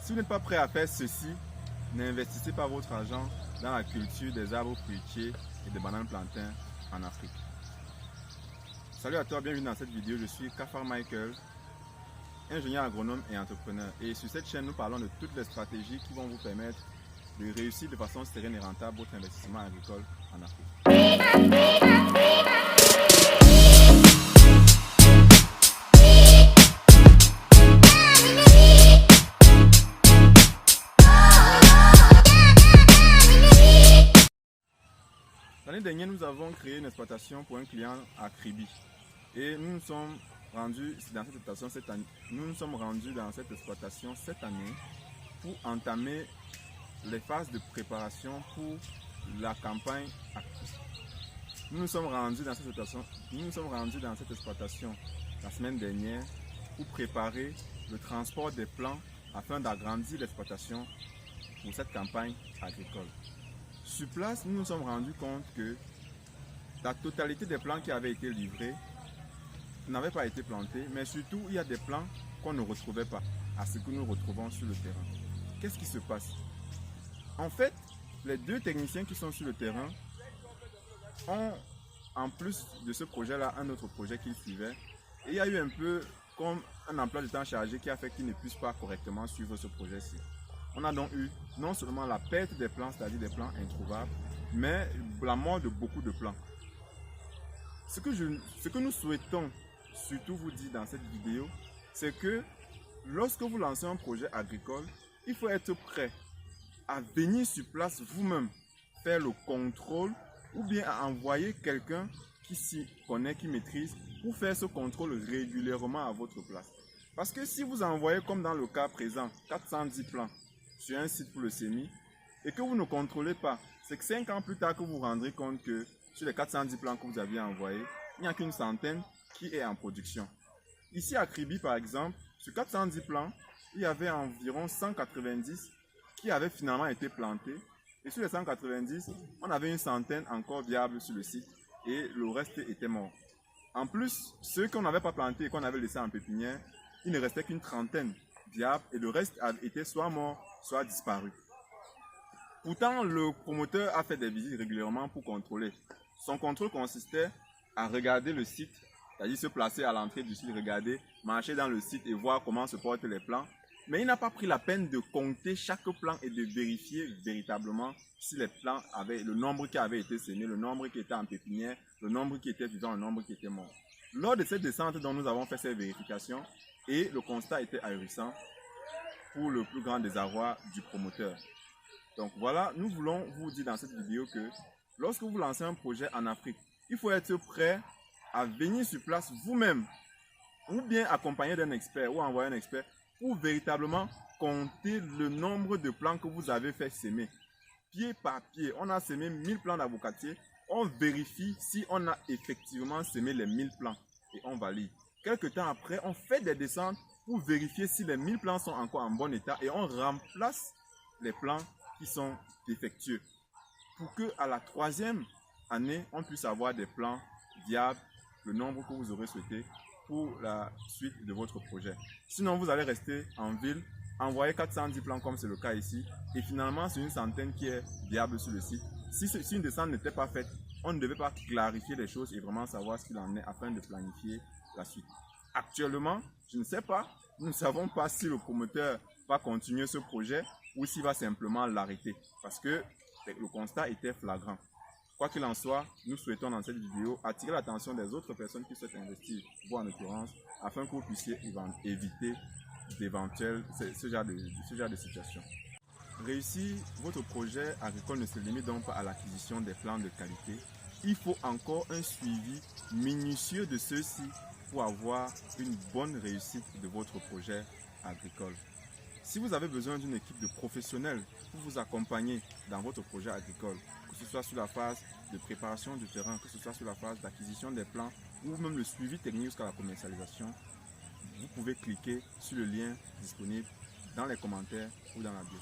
Si vous n'êtes pas prêt à faire ceci, n'investissez pas votre argent dans la culture des arbres fruitiers et des bananes plantains en Afrique. Salut à toi, bienvenue dans cette vidéo. Je suis Kafar Michael, ingénieur agronome et entrepreneur. Et sur cette chaîne, nous parlons de toutes les stratégies qui vont vous permettre de réussir de façon sereine et rentable votre investissement agricole en Afrique. L'année dernière, nous avons créé une exploitation pour un client à Kribi. Et nous nous sommes rendus dans cette exploitation cette année pour entamer les phases de préparation pour la campagne active. Nous nous sommes rendus dans cette exploitation la semaine dernière pour préparer le transport des plants afin d'agrandir l'exploitation pour cette campagne agricole. Sur place, nous nous sommes rendus compte que la totalité des plants qui avaient été livrés n'avaient pas été plantés, mais surtout il y a des plants qu'on ne retrouvait pas à ce que nous retrouvons sur le terrain. Qu'est-ce qui se passe? En fait, les deux techniciens qui sont sur le terrain ont, en plus de ce projet-là, un autre projet qu'ils suivaient. Et il y a eu un peu comme un emploi de temps chargé qui a fait qu'ils ne puissent pas correctement suivre ce projet-ci. On a donc eu non seulement la perte des plants, c'est-à-dire des plants introuvables, mais la mort de beaucoup de plants. Ce que nous souhaitons surtout vous dire dans cette vidéo, c'est que lorsque vous lancez un projet agricole, il faut être prêt à venir sur place vous-même, faire le contrôle ou bien à envoyer quelqu'un qui s'y connaît, qui maîtrise, pour faire ce contrôle régulièrement à votre place. Parce que si vous envoyez, comme dans le cas présent, 410 plants sur un site pour le semis, et que vous ne contrôlez pas, c'est que 5 ans plus tard que vous vous rendrez compte que sur les 410 plants que vous aviez envoyés, il n'y a qu'une centaine qui est en production. Ici à Kribi par exemple, sur 410 plants, il y avait environ 190 qui avaient finalement été plantés. Et sur les 190, on avait une centaine encore viables sur le site et le reste était mort. En plus, ceux qu'on n'avait pas plantés et qu'on avait laissés en pépinière, il ne restait qu'une trentaine viables et le reste était soit mort, soit disparu. Pourtant, le promoteur a fait des visites régulièrement pour contrôler. Son contrôle consistait à regarder le site, c'est-à-dire se placer à l'entrée du site, regarder, marcher dans le site et voir comment se portent les plants. Mais il n'a pas pris la peine de compter chaque plant et de vérifier véritablement si les plants avaient le nombre qui avait été semé, le nombre qui était en pépinière, le nombre qui était vivant, le nombre qui était mort. Lors de cette descente dont nous avons fait ces vérifications, et le constat était ahurissant pour le plus grand désarroi du promoteur. Donc voilà, nous voulons vous dire dans cette vidéo que lorsque vous lancez un projet en Afrique, il faut être prêt à venir sur place vous-même ou bien accompagné d'un expert ou envoyer un expert pour véritablement compter le nombre de plants que vous avez fait semer. Pied par pied, on a semé 1000 plants d'avocatier, on vérifie si on a effectivement semé les 1000 plants et on valide. Quelques temps après, on fait des descentes pour vérifier si les 1000 plants sont encore en bon état et on remplace les plants qui sont défectueux pour que à la 3e année, on puisse avoir des plants viables, le nombre que vous aurez souhaité pour la suite de votre projet. Sinon, vous allez rester en ville, envoyer 410 plants comme c'est le cas ici et finalement, c'est une centaine qui est viable sur le site. Si une descente n'était pas faite, on ne devait pas clarifier les choses et vraiment savoir ce qu'il en est afin de planifier la suite. Actuellement, je ne sais pas, nous ne savons pas si le promoteur va continuer ce projet ou s'il va simplement l'arrêter parce que le constat était flagrant. Quoi qu'il en soit, nous souhaitons dans cette vidéo attirer l'attention des autres personnes qui souhaitent investir, vous en l'occurrence, afin que vous puissiez éviter ce genre de situation. Réussir votre projet agricole ne se limite donc pas à l'acquisition des plants de qualité. Il faut encore un suivi minutieux de ceux-ci pour avoir une bonne réussite de votre projet agricole. Si vous avez besoin d'une équipe de professionnels pour vous accompagner dans votre projet agricole, que ce soit sur la phase de préparation du terrain, que ce soit sur la phase d'acquisition des plants ou même le suivi technique jusqu'à la commercialisation, vous pouvez cliquer sur le lien disponible dans les commentaires ou dans la bio.